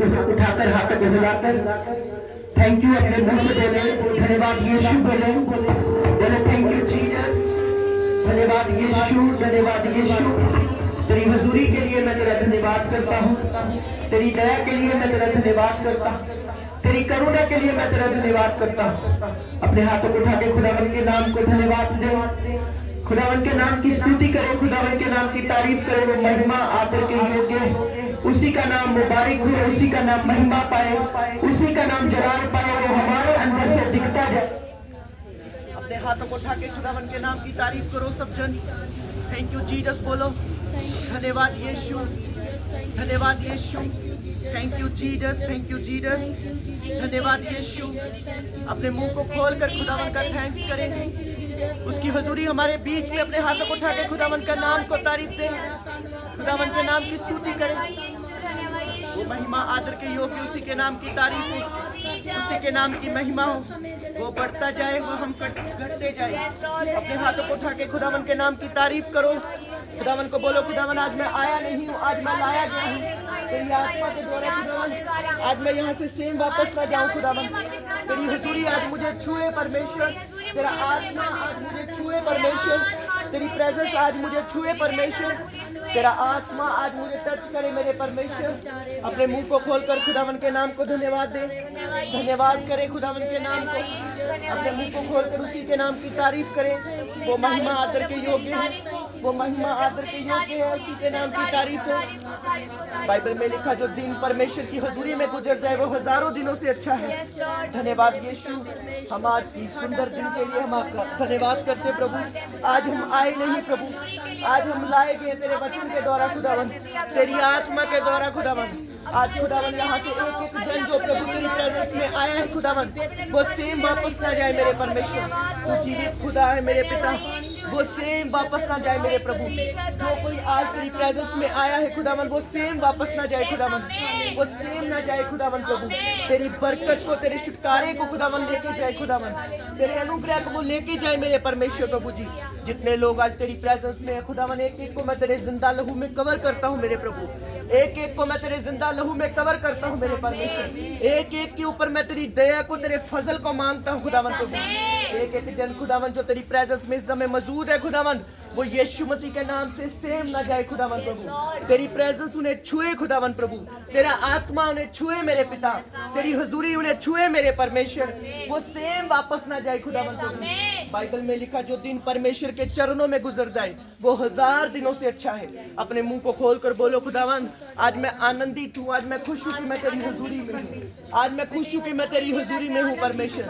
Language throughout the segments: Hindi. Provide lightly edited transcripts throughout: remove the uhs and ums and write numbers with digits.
को उठाकर हाथों को हिलाकर थैंक यू अपने मुंह से बोले, धन्यवाद यीशु बोले, बोले थैंक यू जीसस, धन्यवाद यीशु, धन्यवाद यीशु। तेरी हुजूरी के लिए मैं तेरा धन्यवाद करता हूँ, तेरी दया के लिए मैं तेरा धन्यवाद करता हूँ, तेरी करुणा के लिए मैं तेरा धन्यवाद करता हूँ। अपने हाथों को उठा के खुदावन के नाम को धन्यवाद दे, खुदावन के नाम की स्तुति करे, खुदावन के नाम की तारीफ करे। वो महिमा आदर के योग्य है, उसी का नाम मुबारक हो, उसी का नाम महिमा पाए, उसी का नाम जलाल पाए, वो हमारे अंदर से दिखता जाए। अपने हाथों को उठा के खुदावन के नाम की तारीफ करो सब जन। थैंक यू जीसस बोलो, धन्यवाद यीशु, धन्यवाद Yeshu, thank you Jesus, thank you Jesus, धन्यवाद यीशु। अपने मुंह को खोल कर खुदावन का थैंक्स करें, उसकी हुजूरी हमारे बीच में। अपने हाथों को उठा के खुदावन का नाम को तारीफ दें, खुदावन के नाम की स्तुति करें। वो महिमा आदर के योग्य, उसी के नाम की तारीफ हो, उसी के नाम की महिमा हो। वो बढ़ता जाए, वो हम घटते जाए। अपने हाथों को उठा के खुदावन के नाम की तारीफ करो, खुदावन को बोलो, खुदावन आज मैं आया नहीं हूँ, आज मैं लाया गया हूँ तेरी आत्मा के द्वारा। खुदावन आज मैं यहाँ से सेम वापस ना जाऊँ, खुदावन तेरी हुजूरी आज मुझे छुए परमेश्वर, तेरा आत्मा आज मुझे छुए परमेश्वर, तेरी प्रेजेंस आज मुझे छुए परमेश्वर, तेरा आत्मा आज मुझे टच करे मेरे परमेश्वर। अपने मुंह को खोलकर खुदावन के नाम को धन्यवाद दे, धन्यवाद करे खुदावन के नाम को। अपने मुंह को खोलकर उसी के नाम की तारीफ करें। वो महिमा आदर के योग्य है, वो महिमा आदर के योग्य है, उसी के नाम की तारीफ है। बाइबल में लिखा जो दिन परमेश्वर की हुजूरी में गुजर जाए वो हजारों दिनों से अच्छा है। धन्यवाद यीशु, हम आज की सुंदर दिन के लिए हम आपका धन्यवाद करते प्रभु। आज हम आए नहीं प्रभु, आज हम लाए गए तेरे वचन के द्वारा खुदावन, तेरी आत्मा के द्वारा खुदावन। आज खुदावन यहाँ से एक एक जन जो प्रभु तेरी प्रेजेंस में आया है खुदावन, वो सेम वापस ना जाए मेरे परमेश्वर। तू जीवित खुदा है मेरे पिता, वो सेम वापस ना जाए मेरे प्रभु। जो कोई आज तेरी प्रेजेंस में आया है खुदावन, वो सेम वापस ना जाए खुदावन, वो सेम ना जाए खुदावन प्रभु। तेरी बरकत को, तेरे छुटकारे को खुदावन लेके जाए खुदावन, तेरे अनुग्रह को वो लेके जाए मेरे परमेश्वर प्रभु जी। जितने लोग आज तेरी प्रेजेंस में है खुदावन, एक एक को मैं तेरे जिंदा लहू में कवर करता हूँ मेरे प्रभु, एक एक को मैं तेरे जिंदा लहू में कवर करता हूँ मेरे परमेश्वर। एक एक के ऊपर मैं तेरी दया को, तेरे फजल को मांगता हूँ खुदावन प्रभु। एक एक जन खुदावन जो तेरी प्रेजेंस में इस समय मौजूद है खुदावन, वो यीशु मसीह के नाम से सेम ना जाए खुदावन प्रभु। तेरी प्रेजेंस उन्हें छुए खुदावन प्रभु, तेरा आत्मा उन्हें छुए मेरे पिता, तेरी हुजूरी उन्हें छुए मेरे परमेश्वर, वो सेम वापस ना जाए खुदावन प्रभु। बाइबल में लिखा जो दिन परमेश्वर के चरणों में गुजर जाए वो हजार दिनों से अच्छा है। अपने मुंह को खोलकर बोलो खुदावन, आज मैं आनंदित हूँ, आज मैं खुश हूँ कि मैं तेरी हुजूरी में हूँ, आज मैं खुश हूँ कि मैं तेरी हुजूरी में हूँ परमेश्वर,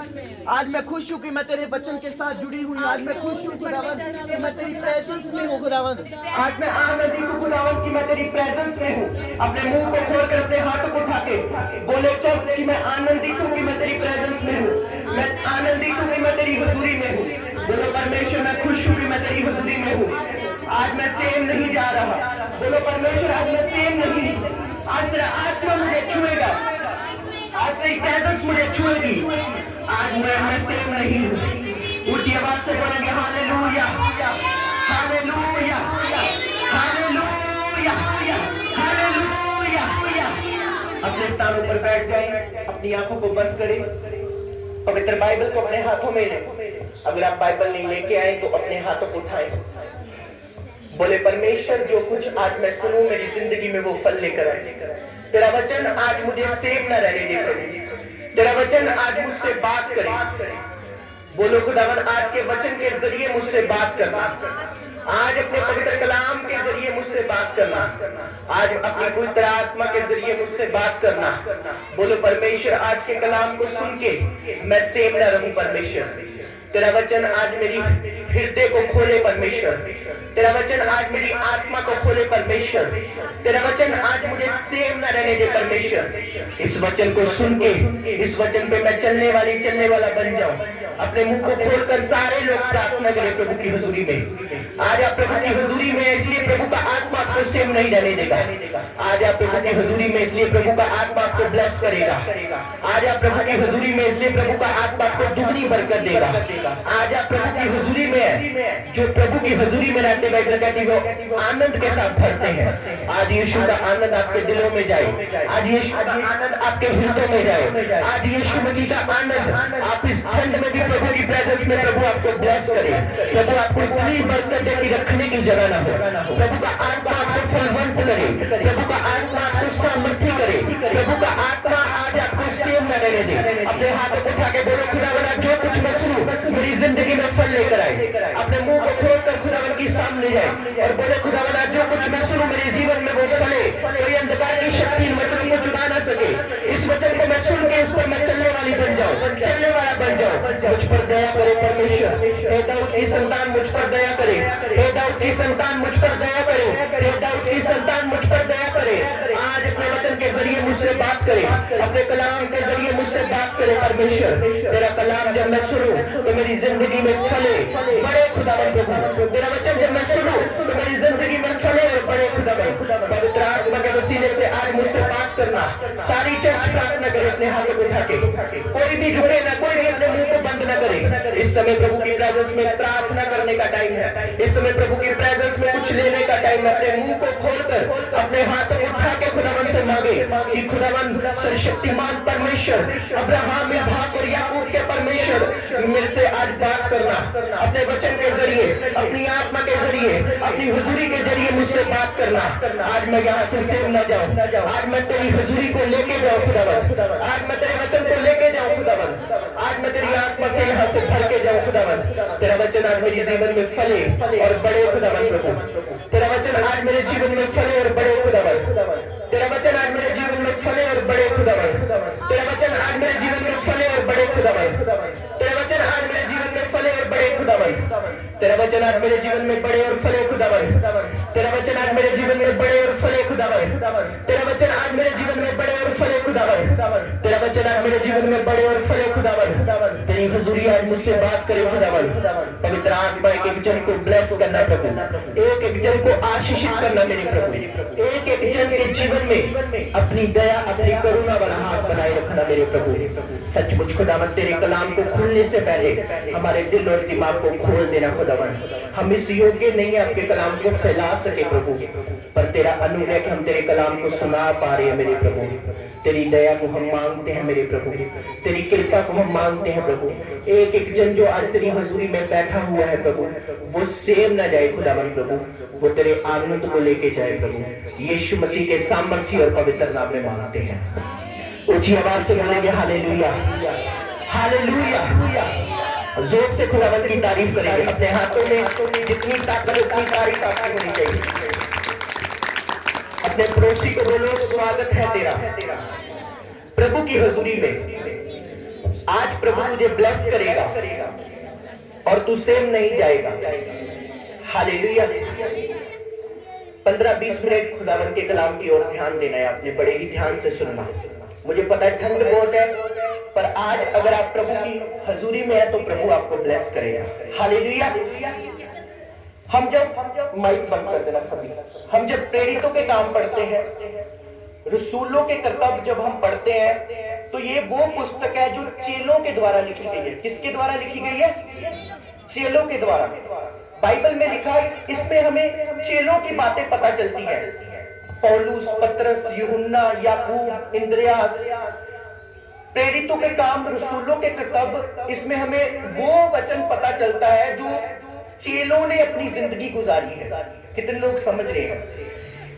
आज मैं खुश हूँ कि मैं तेरे वचन के साथ जुड़ी हुई, आज मैं खुश हूँ खुदावन कि मैं तेरी प्रेजेंस में हूँ खुदावन, आज मैं आनंदित हूँ खुदावन कि मैं तेरी प्रेजेंस में हूँ। अपने मुंह को खोलकर अपने हाथों को उठा के बोले चर्च कि मैं आनंदित हूँ कि मैं तेरी प्रेजेंस में हूँ, मैं आनंदित हूँ कि मैं तेरी हुजूरी में हूँ। बोलो परमेश्वर मैं खुश हूँ कि मैं तेरी हुजूरी में हूँ, आज मैं सेम नहीं जा रहा। बोलो परमेश्वर आज मैं सेम नहीं, आज तेरा आत्मा मुझे छुएगा, आज तेरी प्रेजेंस मुझे छुएगी, आज मैं सेम नहीं हूँ। ऊंची आवाज से बोलेंगे हालेलुया, हालेलुया, हालेलुया, हालेलुया। अपने स्थानों पर बैठ जाएं, अपनी आंखों को बंद करें, पवित्र बाइबल को अपने हाथों में लें। अगर आप बाइबल नहीं लेके आए तो अपने हाथों को उठाएं, बोले परमेश्वर जो कुछ आज मैं सुनूं मेरी जिंदगी में वो फल लेकर आए। तेरा वचन आज मुझे सेम न रहने दे प्रभु, तेरा वचन आज मुझसे बात करे। बोलो खुदावन आज के वचन के जरिए मुझसे बात करना, आज अपने पवित्र कलाम के जरिए मुझसे बात करना, आज अपनी पवित्र आत्मा के जरिए मुझसे बात करना। बोलो परमेश्वर आज के कलाम को सुन के मैं सेम न रहूं परमेश्वर, तेरा वचन आज मेरी हृदय को खोले परमेश्वर, तेरा वचन आज मेरी आत्मा को खोले परमेश्वर, तेरा वचन आज मुझे सेम न रहने दे परमेश्वर। इस वचन को सुन के इस वचन पे मैं चलने वाला बन जाऊं। अपने मुंह को खोलकर सारे लोग प्रार्थना करें प्रभु की हुजूरी में। आज आप प्रभु की हुजूरी में, इसलिए प्रभु का आत्मा आपको सेम नहीं रहने देगा। आज आप प्रभु की हुजूरी में, इसलिए प्रभु का आत्मा आपको ब्लेस करेगा। आज आप प्रभु की हुजूरी में, इसलिए प्रभु का आत्मा आपको दुआ दुगनी बरकत देगा। आज आप प्रभु की हुजूरी में है, जो प्रभु की हुजूरी में रहते हुए कहती वो आनंद के साथ भरते हैं। आज यीशु का आनंद आपके दिलों में जाए, आज यीशु का आनंद आपके हृदय में जाए, आज यीशु मसीह का आनंद आप इस खंड में भी प्रभु की प्रेजेंस में प्रभु आपको ब्लेस करे, प्रभु आपको इतनी बरकत दे कि रखने की जगह ना हो, प्रभु का आत्मा आपको फलवंत करे, प्रभु का आत्मा आपको सामर्थ्य करे, प्रभु का आत्मा आज आपको सेव न रहने दे। अपने हाथों को उठा के बोलो खुदावन जो कुछ मैं सुनूं मेरी जिंदगी में फल लेकर आए। अपने मुंह को खोलकर खुदावन की सामने जाए और बोले खुदावन जो कुछ मैं सुनूं मेरे जीवन में वो फले, कोई अंधकार की शक्ति इन वचनों को चुरा ना सके। इस वचन को मैं सुन के इस पर मैं चलने वाली बन जाऊं, चलने वाला बन जाऊं। मुझ पर दया करे परमेश्वर, हे दाऊद की संतान मुझ पर दया करे, हे दाऊद की संतान मुझ पर दया करे, हे दाऊद की संतान मुझ पर दया करे। आज अपने वचन के जरिए मुझसे बात करे, अपने कलाम के जरिए मुझसे बात करे परमेश्वर। तेरा कलाम जब मैं सुनूं तो मेरी जिंदगी में फले बड़े खुदावन प्रभु, तेरा वचन जब मैं सुनूं तो मेरी जिंदगी में फले बड़े खुदावन। पवित्र आत्मा के वसीले से आज मुझसे बात करना। सारी चर्च प्रार्थना करे अपने हाथों को उठा के, कोई भी झुके ना, कोई भी अपने मुंह को बंद ना करे। इस समय प्रभु की प्रेजेंस में प्रार्थना करने का टाइम है, इस समय प्रभु की प्रेजेंस में कुछ लेने का टाइम है। अपने मुंह को खोलकर अपने हाथों को उठा के खुदावन से मांगे कि खुदावन सर्वशक्तिमान परमेश्वर, अब्राहम इसहाक और याकूब के परमेश्वर मेरे से आज बात करना, अपने वचन के जरिए, अपनी आत्मा के जरिए, अपनी हुजूरी के जरिए मुझसे बात करना। आज मैं यहाँ से सेव न जाऊं, आज मैं तेरी हुजूरी को लेके जाऊं खुदावन, आज मैं तेरे वचन को लेके जाऊं खुदावन, आज मैं तेरी आत्मा से यहाँ से भर के जाऊं खुदावन। तेरा वचन आज मेरे जीवन में फले और बड़े खुदावन प्रभु, तेरा वचन आज मेरे जीवन में फले और बड़े खुदावन, तेरा वचन आज मेरे जीवन में फले और बड़े खुदावन, तेरा वचन आज मेरे जीवन में फले और बड़े खुदावन, तेरा वचन आज मेरे जीवन में फले और बड़े खुदावन, तेरा वचन आज मेरे जीवन में बड़े और फले खुदावन, तेरा वचन आज मेरे जीवन में बड़े और फले खुदावन, तेरा वचन आज मेरे जीवन में बड़े और फले खुदावन, तेरा वचन आज मेरे जीवन में बड़े और फले खुदावन। तेरी हुजूरी आज मुझसे बात करे खुदावन। पवित्र आत्मा एक एक जन को ब्लेस करना प्रभु, एक एक जन को आशीषित करना मेरे प्रभु, एक एक जन के जीवन में अपनी दया, अपनी करुणा वाला हाथ बनाए रखना मेरे प्रभु। सचमुच खुदावन तेरे कलाम को खुलने से पहले हमारे दिल और दिमाग को खोल देना खुदावन। हम इस योग्य नहीं है आपके कलाम को फैला सके प्रभु, पर तेरा अनुग्रह कि हम तेरे कलाम को सुना पा रहे हैं मेरे प्रभु। तेरी दया को हम मांगते हैं मेरे प्रभु, तेरी कृपा को हम मांगते हैं प्रभु। एक एक जन जो आज तेरी हुजूरी में बैठा हुआ है प्रभु, वो सेव न जाए खुदावन प्रभु, वो तेरे आनंद को लेके जाए प्रभु। यीशु मसीह के सामर्थ्य और पवित्र नाम में मांगते हैं। ऊंची आवाज से बोलेंगे हालेलुया, हालेलुया। जोर से खुदावन की तारीफ करेंगे। अपने हाथों में जितनी ताकत उतनी तारीफ आपकी होनी चाहिए। अपने पड़ोसी को बोलो स्वागत है तेरा प्रभु की हुजूरी में। आज प्रभु तुझे ब्लेस करेगा और तू सेम नहीं जाएगा। हालेलुया। 15-20 मिनट खुदावन के कलाम की ओर ध्यान देना है आपने, बड़े ही ध्यान से सुनना। मुझे पता है ठंड बहुत है, पर आज अगर आप प्रभु की हुजूरी में है तो प्रभु आपको ब्लेस करेगा। हालेलुया। हम जब माइक बंद कर देना सभी, हम जब प्रेरितों के काम पढ़ते हैं, रसूलों के कर्तव्य जब हम पढ़ते हैं, तो ये वो पुस्तक है जो चेलों के द्वारा लिखी गई है। किसके द्वारा लिखी गई है? चेलों के द्वारा। बाइबल में लिखा है, इसमें हमें चेलों की बातें पता चलती है। पौलुस, पतरस, यूहन्ना, याकूब, इंद्रियास, प्रेरितों के काम, रसूलों के कर्तव्य, इसमें हमें वो वचन पता चलता है जो चेलों ने अपनी जिंदगी गुजारी है। कितने लोग समझ रहे हैं?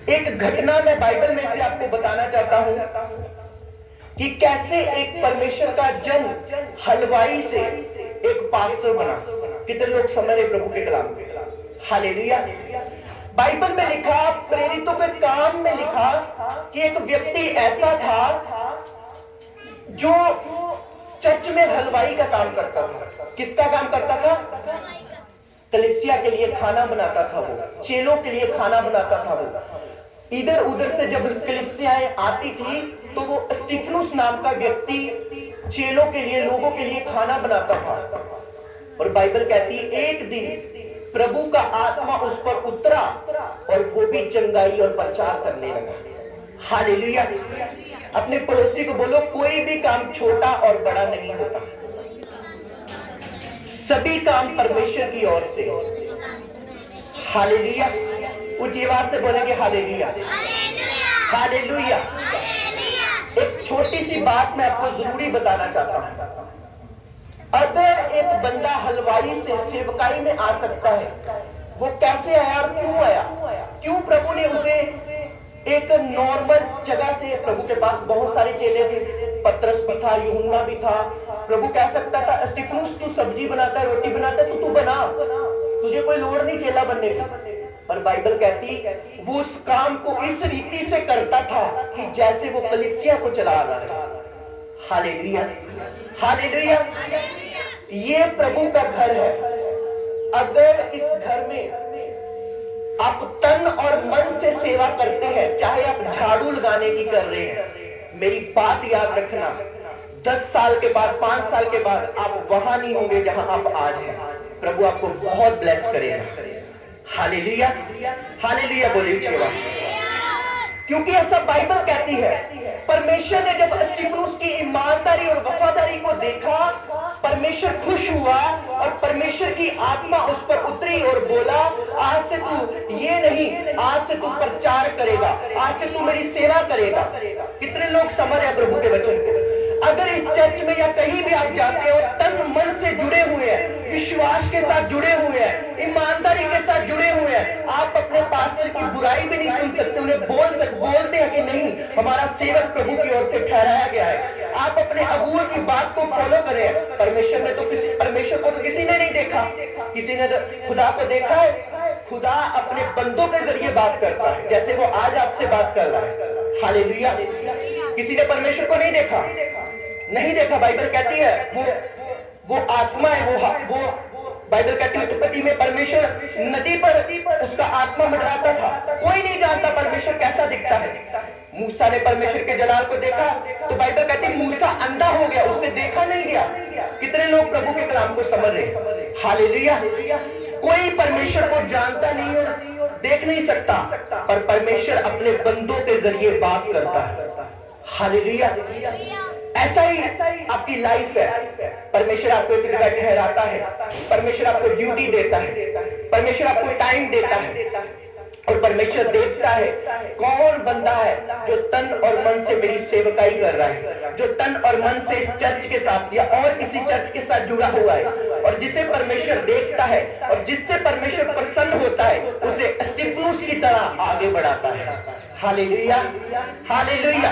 एक घटना मैं बाइबल में से आपको बताना चाहता हूं कि कैसे एक परमेश्वर का जन हलवाई से एक पास्टर बना। कितने लोग समझ रहे प्रभु के कलाम? हालेलुया। बाइबल में लिखा, प्रेरितों के काम में लिखा कि एक व्यक्ति ऐसा था जो चर्च में हलवाई का काम करता था। किसका काम करता था? कलीसिया के लिए खाना बनाता था, वो चेलों के लिए खाना बनाता था। वो इधर उधर से जब कलीसियाएं आती थी तो वो स्टीफनुस नाम का व्यक्ति चेलों के लिए, लोगों के लिए खाना बनाता था। और बाइबल कहती है एक दिन प्रभु का आत्मा उस पर उतरा और वो भी चंगाई और प्रचार करने लगा। हालेलुया। अपने पड़ोसी को बोलो, कोई भी काम छोटा और बड़ा नहीं होता। सभी काम परमेश्वर की ओर से। हालेलुया। ऊंची आवाज से बोलेंगे हालेलुया, हालेलुया। एक छोटी सी बात मैं आपको जरूरी बताना चाहता हूं। अगर एक बंदा हलवाई से सेवकाई में आ सकता है, वो कैसे आया और क्यों आया? क्यों प्रभु ने उसे एक नॉर्मल जगह से, प्रभु के पास बहुत सारे चेले थे, पतरस भी था, यूहन्ना भी था। प्रभु कह सकता था स्तिफनुस तू सब्जी बनाता है, रोटी बनाता है, तो तू बना, तुझे कोई लोड़ नहीं चेला बनने की। पर बाइबल कहती वो उस काम को इस रीति से करता था कि जैसे वो कलीसिया को चला रहा है। Hallelujah, hallelujah. ये प्रभु का घर है। अगर इस घर में आप तन और मन से सेवा करते हैं, चाहे आप झाड़ू लगाने की कर रहे हैं, मेरी बात याद रखना, 10 साल के बाद, 5 साल के बाद आप वहां नहीं होंगे जहां आप आज हैं। प्रभु आपको बहुत ब्लेस करेगा। हालेलुया, हालेलुया बोलिए। क्योंकि ऐसा बाइबल कहती है। परमेश्वर ने जब स्तिफनुस की ईमानदारी और वफादारी को देखा, परमेश्वर खुश हुआ और परमेश्वर की आत्मा उस पर उतरी और बोला, आज से तू ये नहीं, आज से तू प्रचार करेगा, आज से तू मेरी सेवा करेगा। कितने लोग समझ रहे हैं प्रभु के वचन को? अगर इस चर्च में या कहीं भी आप जाते हो, तन मन से जुड़े हुए हैं, विश्वास के साथ जुड़े हुए हैं, ईमानदारी के साथ जुड़े हुए हैं, आप अपने पास्टर की बुराई भी नहीं सुन सकते। उन्हें बोलते हैं कि नहीं, हमारा सेवक प्रभु की ओर से ठहराया गया है। आप अपने अगुओं की बात को फॉलो करें। परमेश्वर को तो किसी ने नहीं देखा, किसी ने खुदा को देखा है? खुदा अपने बंदों के जरिए बात करता है, जैसे वो आज आपसे बात कर रहा है। हालेलुया। किसी ने परमेश्वर को नहीं देखा, नहीं देखा। बाइबल कहती है वो आत्मा है, वो बाइबल कहती है उत्पत्ति में परमेश्वर नदी पर उसका आत्मा मंडराता था। कोई नहीं जानता परमेश्वर कैसा दिखता है। मूसा ने परमेश्वर के जलाल को देखा तो बाइबल कहती है मूसा अंधा हो गया, उससे देखा नहीं गया। कितने लोग प्रभु के कलाम को समझ रहे? हालेलुया। कोई परमेश्वर को जानता नहीं और देख नहीं सकता, पर परमेश्वर अपने बंदों के जरिए बात करता है। हालेलुया। ऐसा ही आपकी लाइफ है। परमेश्वर आपको एक जगह ठहराता है, परमेश्वर आपको ड्यूटी देता है, परमेश्वर आपको टाइम देता है और परमेश्वर देखता है कौन बंदा है जो तन और मन से मेरी सेवकाई कर रहा है, जो तन और मन से इस चर्च के साथ या और किसी चर्च के साथ जुड़ा हुआ है, और जिसे परमेश्वर देखता है और जिससे परमेश्वर प्रसन्न होता है, उसे स्तिफनुस की तरह आगे बढ़ाता है। Hallelujah, hallelujah.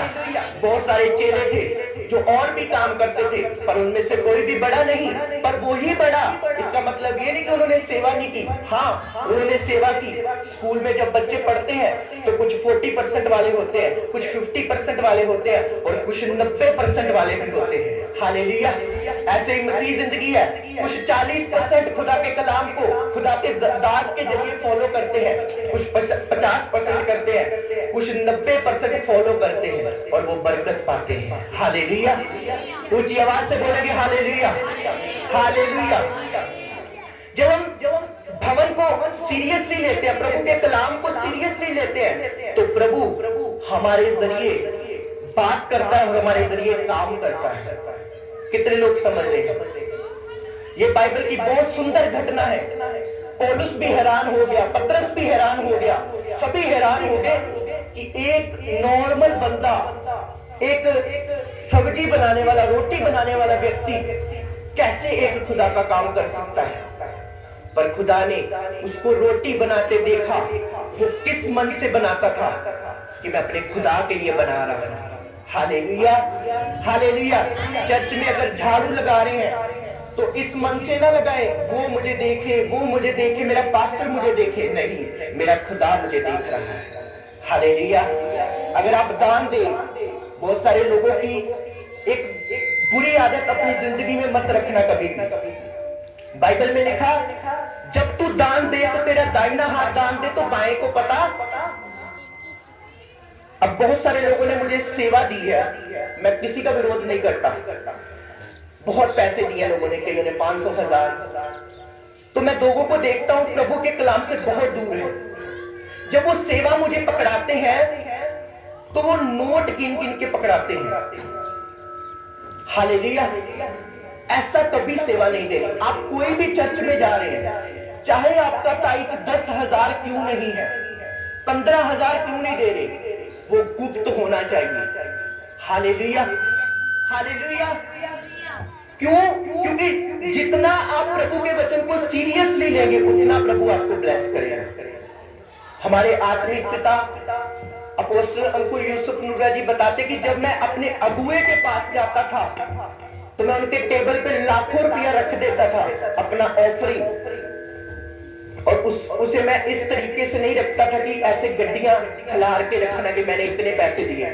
बहुत सारे चेले थे जो और भी काम करते थे, पर उनमें से कोई भी बड़ा नहीं, पर वो ही बड़ा। इसका मतलब ये नहीं कि उन्होंने सेवा नहीं की, हाँ उन्होंने सेवा की। स्कूल में जब बच्चे पढ़ते हैं तो कुछ 40% वाले होते हैं, कुछ 50% वाले होते हैं और कुछ 90% वाले भी होते हैं। हालेलुया। ऐसे ही मसीह जिंदगी है। कुछ 40% खुदा के कलाम को खुदा के दास के जरिए फॉलो करते हैं, कुछ 50% करते हैं, कुछ 90% फॉलो करते हैं और वो बरकत पाते हैं। हालेलुया। ऊंची आवाज से बोलेंगे हालेलुया, हालेलुया। जब हम भवन को सीरियसली लेते हैं, प्रभु के कलाम को सीरियसली लेते हैं, तो प्रभु हमारे जरिए बात करता है और हमारे जरिए काम करता है। कितने लोग समझ रहे हैं? ये बाइबल की बहुत सुंदर घटना है। पौलुस भी हैरान हो गया, पतरस भी हैरान हो गया, सभी हैरान हो गए कि एक नॉर्मल बंदा, एक सब्जी बनाने वाला, रोटी बनाने वाला व्यक्ति कैसे एक खुदा का काम कर सकता है। पर खुदा ने उसको रोटी बनाते देखा। वो किस मन से बनाता था कि मैं अपने खुदा के लिए बना रहा हूं। Hallelujah, hallelujah. चर्च में अगर झाड़ू लगा रहे हैं तो इस मन से ना लगाए वो मुझे देखे, वो मुझे देखे, मेरा पास्टर मुझे देखे। नहीं, मेरा खुदा मुझे देख रहा है। हालेलुया। अगर आप दान दें, बहुत सारे लोगों की एक बुरी आदत अपनी जिंदगी में मत रखना कभी भी। बाइबल में लिखा, जब तू दान दे तो तेरा दाहिना हाथ दान दे तो बाएं को पता। अब बहुत सारे लोगों ने मुझे सेवा दी है, मैं किसी का विरोध नहीं करता। बहुत पैसे दिए लोगों ने, कईयों ने 500, 1000। तो मैं लोगों को देखता हूं प्रभु के कलाम से बहुत दूर है। जब वो सेवा मुझे पकड़ाते हैं तो वो नोट गिन गिन के पकड़ाते हैं। हालेलुया। ऐसा कभी सेवा नहीं देनी। आप कोई भी चर्च में जा रहे हैं, चाहे आपका टाइट 10,000 क्यों नहीं है, 15,000 क्यों नहीं दे रहे, वो गुप्त होना चाहिए। Hallelujah, hallelujah. क्यों? क्योंकि जितना आप प्रभु के वचन को सीरियसली लेंगे उतना प्रभु आपको ब्लेस करेगा। हमारे आत्मिक पिता अपोस्टल अंकुर यूसुफ नूरा जी बताते कि जब मैं अपने अगुए के पास जाता था तो मैं उनके टेबल पे लाखों रुपया रख देता था अपना ऑफरिंग, और उसे मैं इस तरीके से नहीं रखता था कि ऐसे गड्डियां खिलार के रखना कि मैंने इतने पैसे दिए।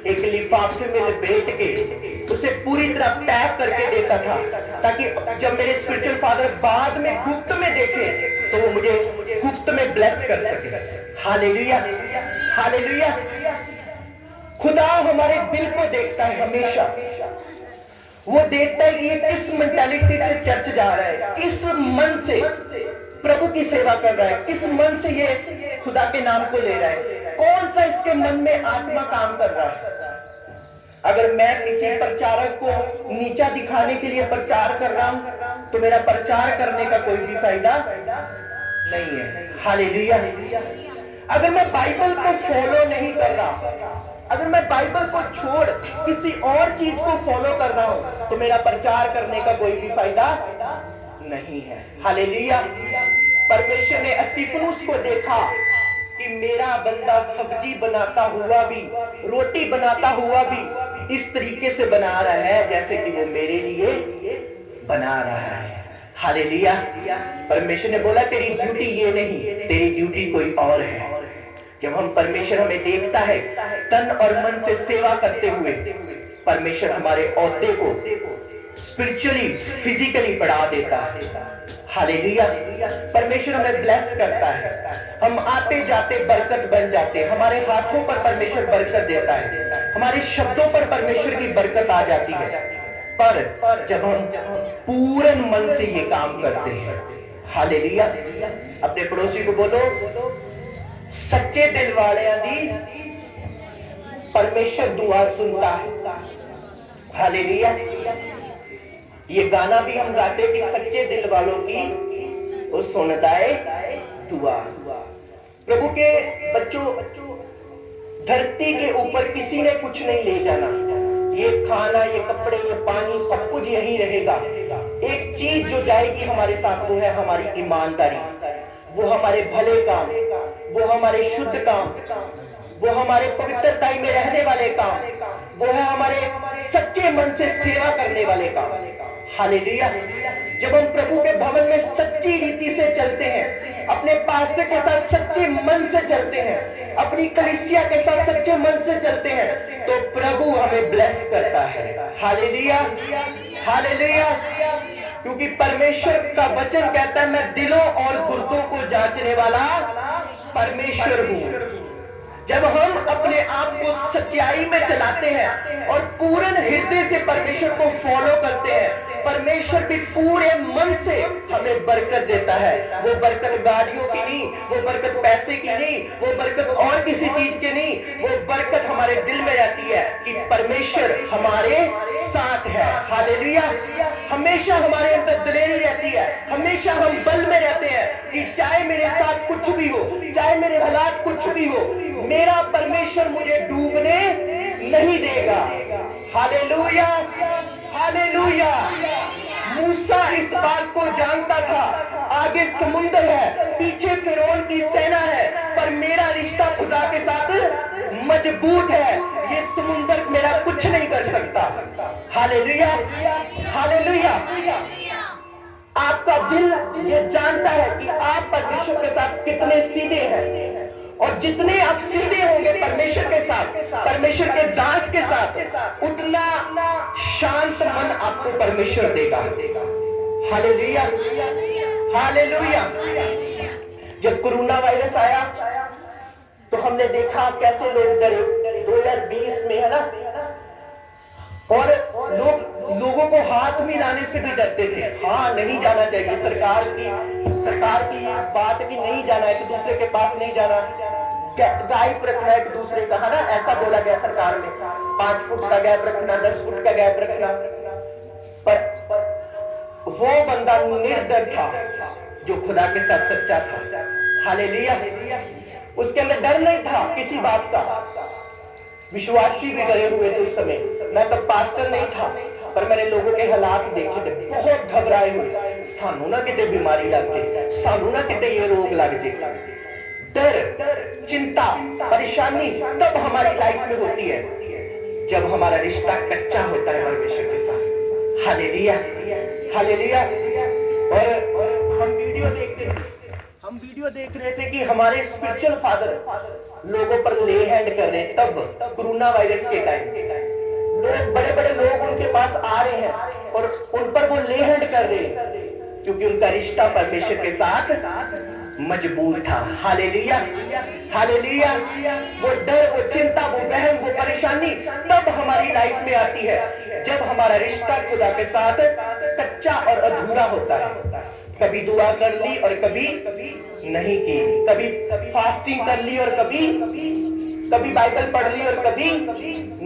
एक लिफाफे में लपेट के उसे पूरी तरह पैक करके देता था, ताकि जब मेरे स्पिरिचुअल फादर बाद में गुप्त में देखे तो वो मुझे गुप्त में ब्लेस कर सके। Hallelujah, hallelujah. खुदा हमारे दिल को देखता है हमेशा। वो देखता है कि ये किस मेंटालिटी से चर्च जा रहा है, किस मन से प्रभु की सेवा कर रहा है, किस मन से ये खुदा के नाम को ले रहा है, कौन सा इसके मन में आत्मा काम कर रहा है। अगर मैं किसी प्रचारक को नीचा दिखाने के लिए प्रचार कर रहा हूं तो मेरा प्रचार करने का कोई भी फायदा नहीं है। हालेलुया। अगर मैं बाइबल को फॉलो नहीं कर रहा, अगर मैं बाइबल को छोड़ किसी और चीज को फॉलो कर रहा हूं तो मेरा प्रचार करने का कोई भी फायदा नहीं है। हालेलुया। परमेश्वर ने स्तिफनुस को देखा कि मेरा बंदा सब्जी बनाता हुआ भी, रोटी बनाता हुआ भी इस तरीके से बना रहा है जैसे कि वो मेरे लिए बना रहा है। हालेलुया। परमेश्वर ने बोला तेरी ड्यूटी ये नहीं, तेरी ड्यूटी कोई और है। जब हम परमेश्वर हमें देखता है तन और मन से सेवा करते हुए, परमेश्वर हमारे औहदे को स्पिरिचुअली फिजिकली बढ़ा देता है। हालेलुया। परमेश्वर हमें ब्लेस करता है, हम आते जाते बरकत बन जाते हैं। हमारे हाथों पर परमेश्वर बरकत देता है, हमारे शब्दों पर परमेश्वर की बरकत आ जाती है। पर जब हम पूर्ण मन से ये काम करते हैं, हालेलुया। अपने पड़ोसी को बोलो, सच्चे दिल वाले दी परमेश्वर दुआ सुनता है। हालेलुया। ये गाना भी हम गाते कि सच्चे दिल वालों की वो सुनता है दुआ। प्रभु के बच्चों, धरती के ऊपर किसी ने कुछ नहीं ले जाना। ये खाना, ये कपड़े, ये पानी, सब कुछ यही रहेगा। एक चीज जो जाएगी हमारे साथ वो है हमारी ईमानदारी, वो हमारे भले काम, वो हमारे शुद्ध काम, वो हमारे पवित्रता में रहने वाले काम, वो है हमारे सच्चे मन से सेवा करने वाले काम। हालेलुया। जब हम प्रभु के भवन में सच्ची रीति से चलते हैं, अपने पास्टर के साथ सच्चे मन से चलते हैं, अपनी कलीसिया के साथ सच्चे मन से चलते हैं, तो प्रभु हमें ब्लेस करता है। Hallelujah, hallelujah. क्योंकि परमेश्वर का वचन कहता है मैं दिलों और गुर्दों को जांचने वाला परमेश्वर हूं। जब हम अपने आप को सच्चाई में चलाते हैं और पूर्ण हृदय से परमेश्वर को फॉलो करते हैं, परमेश्वर भी पूरे मन से हमें बरकत देता है। वो बरकत गाड़ियों की नहीं, वो बरकत पैसे की नहीं, वो बरकत और किसी चीज की नहीं, वो बरकत हमारे दिल में रहती है कि परमेश्वर हमारे साथ है। हालेलुया। हमेशा हमारे अंदर दिलेरी रहती है, हमेशा हम बल में रहते हैं कि चाहे मेरे साथ कुछ भी हो, चाहे मेरे हालात कुछ भी हो, मेरा परमेश्वर मुझे डूबने नहीं देगा। Hallelujah, hallelujah. मूसा इस बात को जानता था, आगे समुद्र है, पीछे फिरौन की सेना है, पर मेरा रिश्ता खुदा के साथ मजबूत है, ये समुद्र मेरा कुछ नहीं कर सकता। Hallelujah, hallelujah. आपका दिल ये जानता है कि आप परमेश्वर के साथ कितने सीधे हैं, और जितने आप सीधे होंगे परमेश्वर के साथ, परमेश्वर के दास के साथ, उतना शांत मन आपको परमेश्वर देगा। Hallelujah, hallelujah. जब कोरोना वायरस आया तो हमने देखा कैसे लोग डरे। 2020 में है ना, और लोगों को हाथ मिलाने से भी डरते थे। हाँ, नहीं जाना चाहिए, सरकार की बात की नहीं जाना, एक दूसरे के पास नहीं जाना, गैप रखना एक दूसरे का, है ना, ऐसा बोला गया सरकार में। 5 फुट का गैप रखना, 10 फुट का गैप रखना। पर वो बंदा निर्डर था जो खुदा के साथ सच्चा था। हालेलुया। उसके अंदर डर नहीं था किसी बात का। विश्वासी भी डरे हुए थे उस समय। मैं तब पास्टर नहीं था, पर मैंने लोगों के हालात देखे थे, बहुत घबराए हुए। सानू ना किते बीमारी लग जाए, सानू ना किते ये रोग लग जाए। डर, चिंता, परेशानी तब हमारी लाइफ में होती है जब हमारा रिश्ता कच्चा होता है परमेश्वर के साथ। Hallelujah, hallelujah. और हम वीडियो देख रहे थे कि हमारे स्पिरिचुअल फादर लोगों पर ले हैंड कर रहे हैं। तब कोरोना वायरस के टाइम लोग, बड़े बड़े लोग उनके पास आ रहे हैं और उन पर वो ले हैंड कर रहे हैं, क्योंकि उनका रिश्ता परमेश्वर के साथ मजबूत था। Hallelujah, hallelujah. वो डर, वो चिंता, वो वहम, वो परेशानी तब हमारी लाइफ में आती है जब हमारा रिश्ता खुदा के साथ कच्चा और अधूरा होता है। कभी दुआ कर ली और कभी नहीं की, कभी फास्टिंग कर ली और कभी बाइबल पढ़ ली और कभी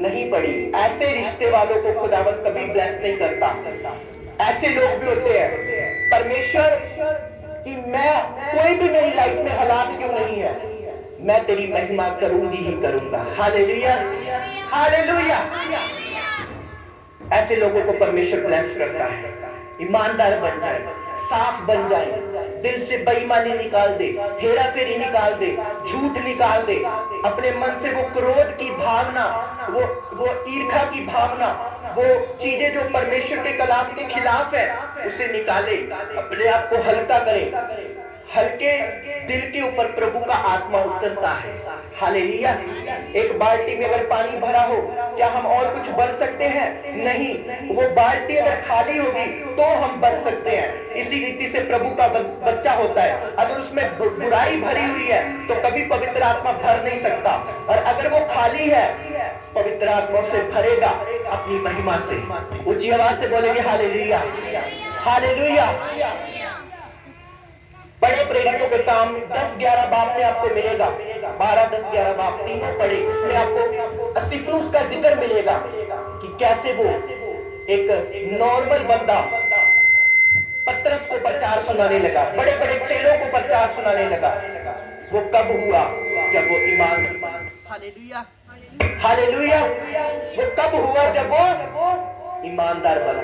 नहीं पढ़ी। ऐसे रिश्ते वालों को खुदावंद कभी ब्लेस नहीं करता। ऐसे लोग भी होते हैं। परमेश्वर कि मैं, कोई भी मेरी लाइफ में हालात क्यों नहीं है, मैं तेरी महिमा करूंगी ही करूंगा। Hallelujah, hallelujah. ऐसे लोगों को परमेश्वर ब्लेस करता है। ईमानदार बन जाए, साफ बन जाए, दिल से बेईमानी निकाल दे, हेरा फेरी निकाल दे, झूठ निकाल दे, अपने मन से वो क्रोध की भावना, वो ईर्ष्या की भावना, वो चीजें जो परमेश्वर के कलाम के खिलाफ है, उसे निकाले, अपने आप को हल्का करे। हल्के दिल के ऊपर प्रभु का आत्मा उतरता है। हालेलुया। एक बाल्टी में अगर पानी भरा हो, क्या हम और कुछ भर सकते हैं? नहीं। वो बाल्टी अगर खाली होगी तो हम भर सकते हैं। इसी रीति से प्रभु का बच्चा होता है, अगर उसमें बुराई भरी हुई है तो कभी पवित्र आत्मा भर नहीं सकता, और अगर वो खाली है पवित्र आत्मा से भरेगा अपनी महिमा से। ऊंची आवाज से बोलेंगे हालेलुया, हालेलुया। बड़े प्रेरितों के काम 10-11 बाप में आपको मिलेगा, 12-10-11 बाप तीनों पढ़े, उसमें आपको स्तिफनुस का जिक्र मिलेगा कि कैसे वो एक नॉर्मल बंदा पतरस को प्रचार सुनाने लगा, बड़े बड़े चेलों को प्रचार सुनाने लगा। वो कब हुआ? जब वो ईमान, हालेलुया, हालेलुया। वो कब हुआ? जब वो ईमानदार बना।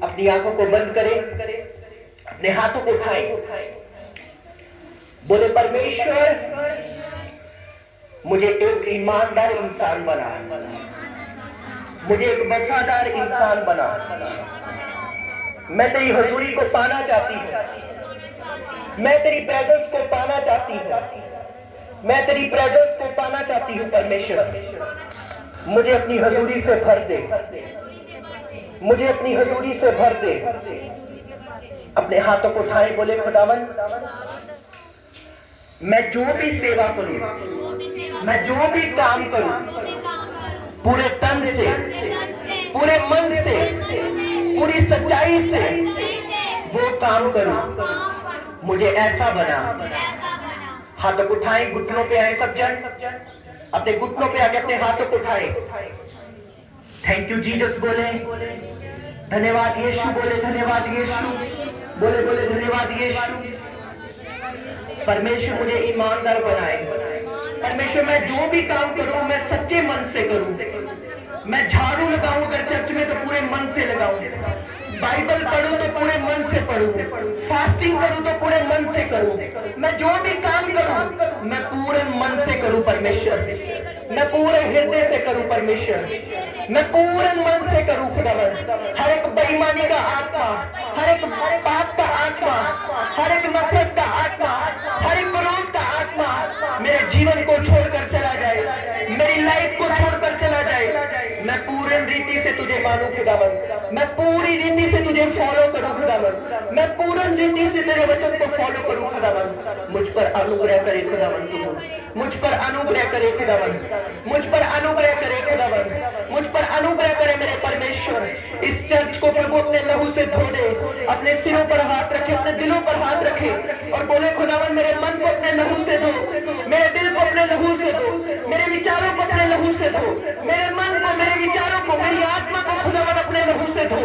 अपनी आंखों को बंद करें, अपने हाथों को उठाएं, बोले परमेश्वर मुझे एक ईमानदार इंसान बना, मुझे एक वफादार इंसान बना। मैं तेरी हुजूरी को पाना चाहती हूँ, मैं तेरी प्रेजेंस को पाना चाहती हूँ, मैं तेरी प्रेजेंस को पाना चाहती हूँ। परमेश्वर मुझे अपनी हुजूरी से भर दे, मुझे अपनी हुजूरी से भर दे। अपने हाथों को उठाए, बोले खुदावन मैं जो भी सेवा करूं, मैं जो भी काम करूं, पूरे तन से, पूरे मन से, पूरी सच्चाई से वो काम करूं। मुझे ऐसा बना। हाथों को उठाएं, घुटनों पे आए सब जन, अपने घुटनों पे आके अपने हाथों को उठाएं। थैंक यू जीसस बोले, धन्यवाद यीशु बोले, धन्यवाद यीशु बोले, बोले धन्यवाद यीशु। परमेश्वर मुझे ईमानदार बनाए। परमेश्वर मैं जो भी काम करूं मैं सच्चे मन से करूं। मैं झाड़ू लगाऊं अगर चर्च में तो पूरे मन से लगाऊं, बाइबल पढ़ूं तो पूरे मन से पढ़ूं, फास्टिंग करूं तो पूरे मन से करूं। मैं जो भी काम करूं मैं पूरे मन से करूं परमेश्वर, मैं पूरे हृदय से करूं परमेश्वर, मैं पूरे मन से करूं खुदावंद। हर एक बेईमानी का आत्मा, हर एक पाप का आत्मा, हर एक नफरत का आत्मा, हर एक क्रोध का आत्मा मेरे जीवन को छोड़कर चला जाए, मेरी लाइफ को छोड़कर चला जाए। मैं पूर्ण रीति से तुझे मानूं खुदावंद, मैं पूरी रीति से तुझे फॉलो करूं खुदावंद, मैं पूर्ण रीति से तेरे वचन को फॉलो करूं खुदावंद। मुझ पर अनुग्रह करे खुदावंद, मुझ पर अनुग्रह करे खुदावंद, मुझ पर अनुग्रह करे खुदावंद, मुझ पर अनुग्रह करे मेरे परमेश्वर। इस चर्च को प्रभु अपने लहू से धो दे, अपने सिरों पर हाथ रखे, अपने दिलों पर हाथ रखे और बोले खुदावंद मेरे मन को अपने लहू से धो, मेरे दिल को अपने लहू से धो, मेरे विचारों को अपने लहू से धो, मेरे मन को, मेरे विचारों को, मेरी आत्मा को खुदावन अपने लहू से धो,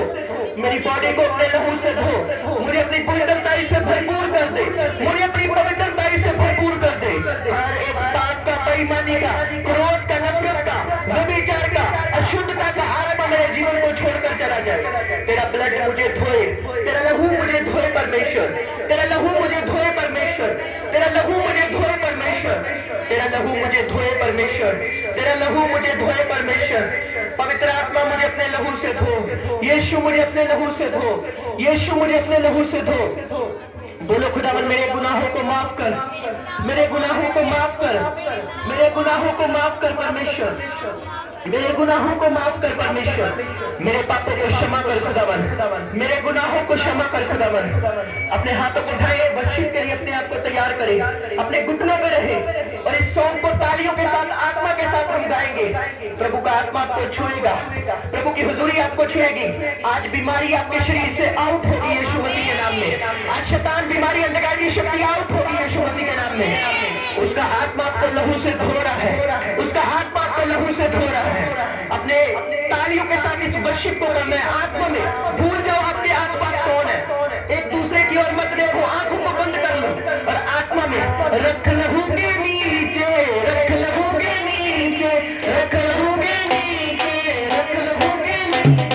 मेरी बॉडी को अपने लहू से धो, मुझे अपनी पवित्रताई से भरपूर कर दे, मुझे अपनी पवित्रताई से भरपूर कर दे। हर एक पाप का, बेईमानी का, क्रोध का, नफरत का, व्यभिचार का, अशुद्धता का आत्मा मेरे जीवन को छोड़कर चला जाए। तेरा ब्लड मुझे धोए, तेरा लहू मुझे धोए परमेश्वर, तेरा लहू मुझे धोए परमेश्वर, तेरा लहू मुझे धोए परमेश्वर, तेरा लहू मुझे धोए परमेश्वर, तेरा लहू मुझे धोए परमेश्वर। पवित्र आत्मा मुझे अपने लहू से धो, यीशु मुझे अपने लहू से धो, यीशु मुझे अपने लहू से धो। बोलो खुदावन मेरे गुनाहों को माफ कर, मेरे गुनाहों को माफ कर, मेरे गुनाहों को माफ कर परमेश्वर, मेरे गुनाहों को माफ कर परमेश्वर, मेरे पापों को क्षमा कर खुदावन, मेरे गुनाहों को क्षमा कर खुदावन। अपने हाथों को उठाए, वर्शिप के लिए अपने आप को तैयार करें, अपने घुटनों पे रहे और इस सॉन्ग को तालियों के साथ, आत्मा के साथ हम गाएंगे। प्रभु का आत्मा आपको छुएगा, प्रभु की हुजूरी आपको छुएगी। आज बीमारी आपके शरीर से आउट होगी यीशु मसीह के नाम में। आज शैतान बीमारी, अंधकार की शक्ति आउट होगी यीशु मसीह के नाम में। उसका आत्मा आपको लहू से धो रहा है, उसका आत्मा आपको लहू से धो रहा है। अपने तालियों के साथ इस वर्शिप को करना है। आत्मा में भूल जाओ आपके आसपास कौन है, एक दूसरे की ओर मत देखो, आंखों को बंद कर लो और आत्मा में रख लहू के नीचे, रख लहू के नीचे, रख लहू के नीचे, रख लहू के नीचे।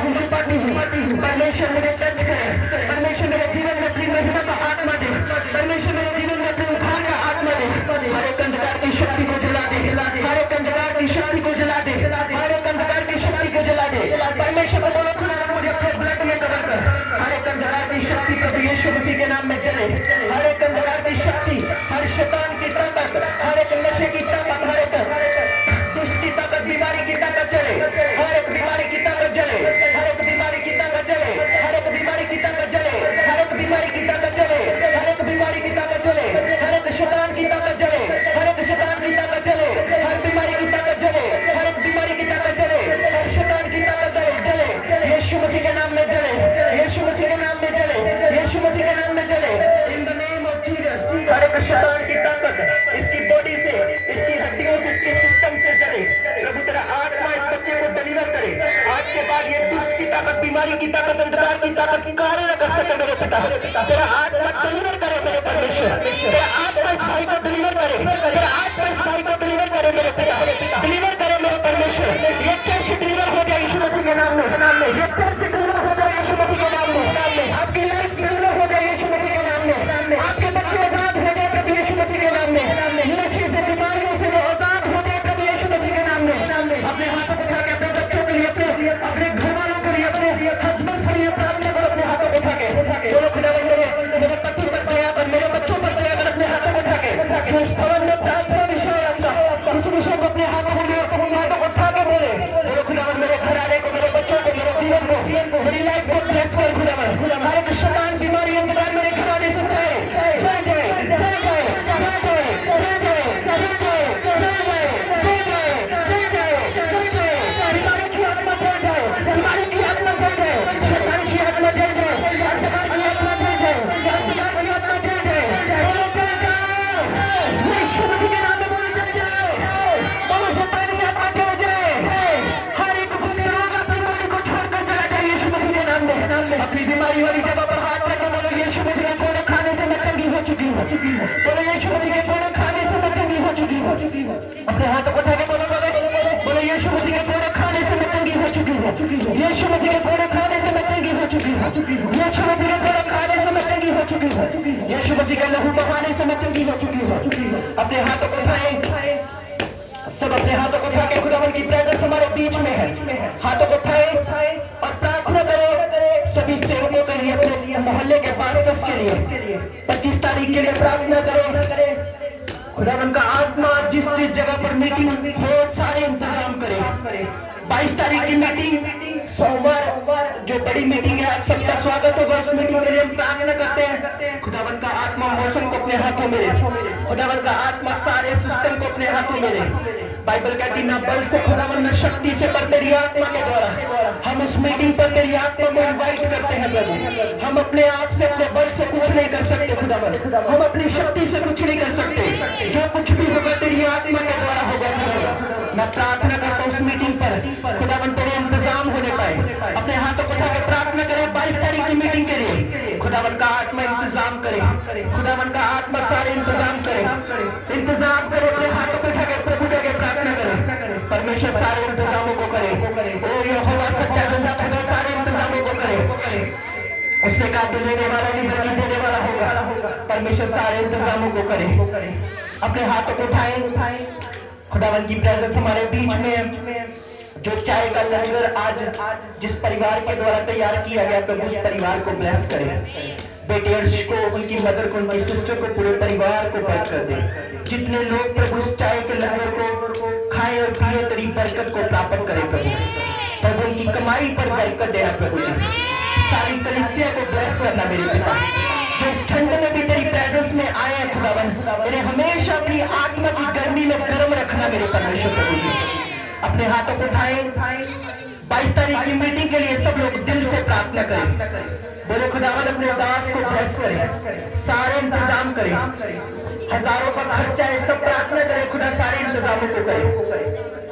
हूँ छुपाती हूँ। परमेश्वर मुझे टच करे, परमेश्वर मेरे जीवन में अपनी महिमा का आत्मा दे, परमेश्वर मेरे जीवन में अपने उद्धार का आत्मा दे। हर एक अंधकार की शक्ति को जला दे, हर एक अंधकार की शक्ति को जला दे, हर एक अंधकार की शक्ति को जला दे। परमेश्वर को बोलो खुदा मुझे अपने ब्लड में कवर कर। हर एक अंधकार की शक्ति प्रभु यीशु मसीह के नाम में जले। हर एक अंधकार की शक्ति, हर शैतान की ताकत, हर एक नशे की ताकत, हर एक दुष्ट की ताकत, बीमारी की ताकत जले। हर एक बीमारी की ताकत जले, हर एक बीमारी की ताकत जले, हर एक बीमारी की ताकत जले, हर एक बीमारी की ताकत जले, हर एक बीमारी की ताकत जले, हर एक शैतान की ताकत जले, हर एक शैतान की ताकत जले, हर बीमारी की ताकत जले, हर एक बीमारी की ताकत जले, हर शैतान की ताकत जले। यीशु मसीह के नाम में जले, यीशु मसीह के नाम में जले, यीशु मसीह के नाम में जले। In the name of Jesus हर एक शैतान की ताकत इसकी बॉडी से, इसकी हड्डियों से, इसके सिस्टम से जले। प्रभु तेरा आत्मा इस बच्चे को डिलीवर करे। आज के बाद ये दुष्ट की ताकत, बीमारी की ताकत, अंधकार की ताकत कार्य न कर सके मेरे पिता। तेरा आत्मा डिलीवर करे मेरे परमेश्वर, तेरा आत्मा इस भाई को डिलीवर करे, तेरा आत्मा इस भाई को डिलीवर करे मेरे पिता, डिलीवर करे मेरे परमेश्वर। ये चर्च डिलीवर हो जाए यीशु मसीह के नाम में, ये चर्च डिलीवर हो जाए यीशु मसीह के नाम में, आपकी लाइफ डिलीवर हो जाए यीशु मसीह के नाम में, आपके बच्चे आजाद हो जाए प्रभु यीशु मसीह के नाम में, नशे से, बीमारियों से वो आजाद हो जाए प्रभु यीशु मसीह के नाम में। अपने हाथों को उठा के अपने बच्चों के लिए, अपने घर वालों के लिए, अपने हस्बैंड के लिए प्रार्थना करो। अपने हाथों को उठा के बोलो खुदा मेरे पति पर दया कर, मेरे बच्चों पर दया कर। अपने हाथों को उठा के जो इस भवन में प्रार्थना विषय आता उस विषय को अपने हाथों को उठा के बोलो खुदा मेरे घराने को, मेरे बच्चों को, मेरे जीवन को, मेरी लाइफ को ब्लेस कर खुदा। हर एक शैतान, बीमारी, अंधकार मेरे घराने से जाए, जय जय जय जय जय जय जय जय जय जय। बीमारी की आत्मा जल जाए, बीमारी की आत्मा जल जाए, शैतान की आत्मा जल जाए, अंधकार की आत्मा जल जाए, अंधकार की आत्मा जल जाए, बोलो जल जाए। यीशु मसीह के नाम में बोलो जल जाए, बोलो शैतान की आत्मा जल जाए। हर एक गुप्त रोग अपनी बॉडी को छोड़कर चला जाए यीशु मसीह के नाम में। अपनी बीमारी वाली जगह पर हाथ रखो, बोलो यीशु मसीह के कोड़े खाने से मैं चंगी हो चुकी हूँ, बोलो यीशु मसीह के कोड़े खाने से मैं चंगी हो चुकी हूँ। अपने हाथों को उठा के बोलो बोलो यीशु मसीह के कोड़े खाने से मैं चंगी हो चुकी हूँ, यीशु मसीह के कोड़े खाने से मैं चंगी हो चुकी हूँ, यीशु मसीह के कोड़े खाने से मैं चंगी हो चुकी हूँ, यीशु मसीह के लहू बहाने से मैं चंगी हो चुकी हूँ। अपने हाथों को उठाए, सब अपने हाथों को उठा के खुदावन की प्रेजेंस हमारे बीच में है। हाथों को उठाए और प्रार्थना करें सभी सेवकों के लिए, अपने मोहल्ले के पास्टर्स के लिए। 25 तारीख के लिए प्रार्थना करें। खुदावन का आत्मा जिस जगह पर मीटिंग हो सारे इंतजाम करें। 22 तारीख की मीटिंग सोमवार जो बड़ी मीटिंग है, आप सबका स्वागत होगा। उस मीटिंग के लिए हम प्रार्थना करते हैं। खुदावन का आत्मा मौसम को अपने हाथों में ले, खुदावन का आत्मा सारे सिस्टम को अपने हाथों में ले। बाइबल कहती ना बल से खुदावन न शक्ति से, पर तेरी आत्मा के द्वारा हम उस मीटिंग पर तेरी आत्मा को इनवाइट करते हैं प्रभु। हम अपने आप से, अपने बल से कुछ नहीं कर सकते खुदावन, हम अपनी शक्ति से कुछ नहीं कर सकते। जो कुछ भी होगा तेरी आत्मा के द्वारा होगा खुदावन। मैं प्रार्थना करता हूँ उस मीटिंग पर खुदावन तेरे इंतजाम होने पाए। अपने हाथों को उठा के प्रार्थना करें 22 तारीख की मीटिंग के लिए। खुदावन का आत्मा इंतजाम करे, खुदावन का आत्मा सारे इंतजाम करे, इंतजाम करे। अपने हाथों को उठा के प्रभु के प्रार्थना करें, परमेश्वर सारे इंतजामों को करे। ओ यहोवा सच्चा जिंदा खुदा सारे इंतजामों को करे। उसने कहा तो लेने वाला नहीं बल्कि देने वाला होगा। परमेश्वर सारे इंतजामों को करे। अपने हाथों को उठाए, खुदावन की प्रेजेंस हमारे बीच में है। जो चाय का लंगर आज जिस परिवार के द्वारा तैयार किया गया, तो उस परिवार को ब्लेस करें। बेटी अर्श को, उनकी मदर को, उनकी सिस्टर को, पूरे परिवार को बरकत दे। जितने लोग प्रभु इस चाय के लंगर को खाए और पिए तेरी बरकत को प्राप्त करें प्रभु। उनकी कमाई पर बरकत देना प्रभु जी। सारी कलीसिया को ब्लेस करना मेरे पिता। जो इस ठंड में भी तेरी प्रेजेंस में आए हैं खुदावन, उन्हें हमेशा अपनी आत्मा की गर्मी में गर्म रखना मेरे परमेश्वर प्रभु जी। अपने हाथों को उठाए। 22 तारीख की मीटिंग के लिए सब लोग दिल से प्रार्थना करें। बोले खुदावन अपने दास को ब्लेस करें, सारे इंतजाम करें। हजारों का खर्चा है, सब प्रार्थना करें खुदा सारे इंतजामों को करे।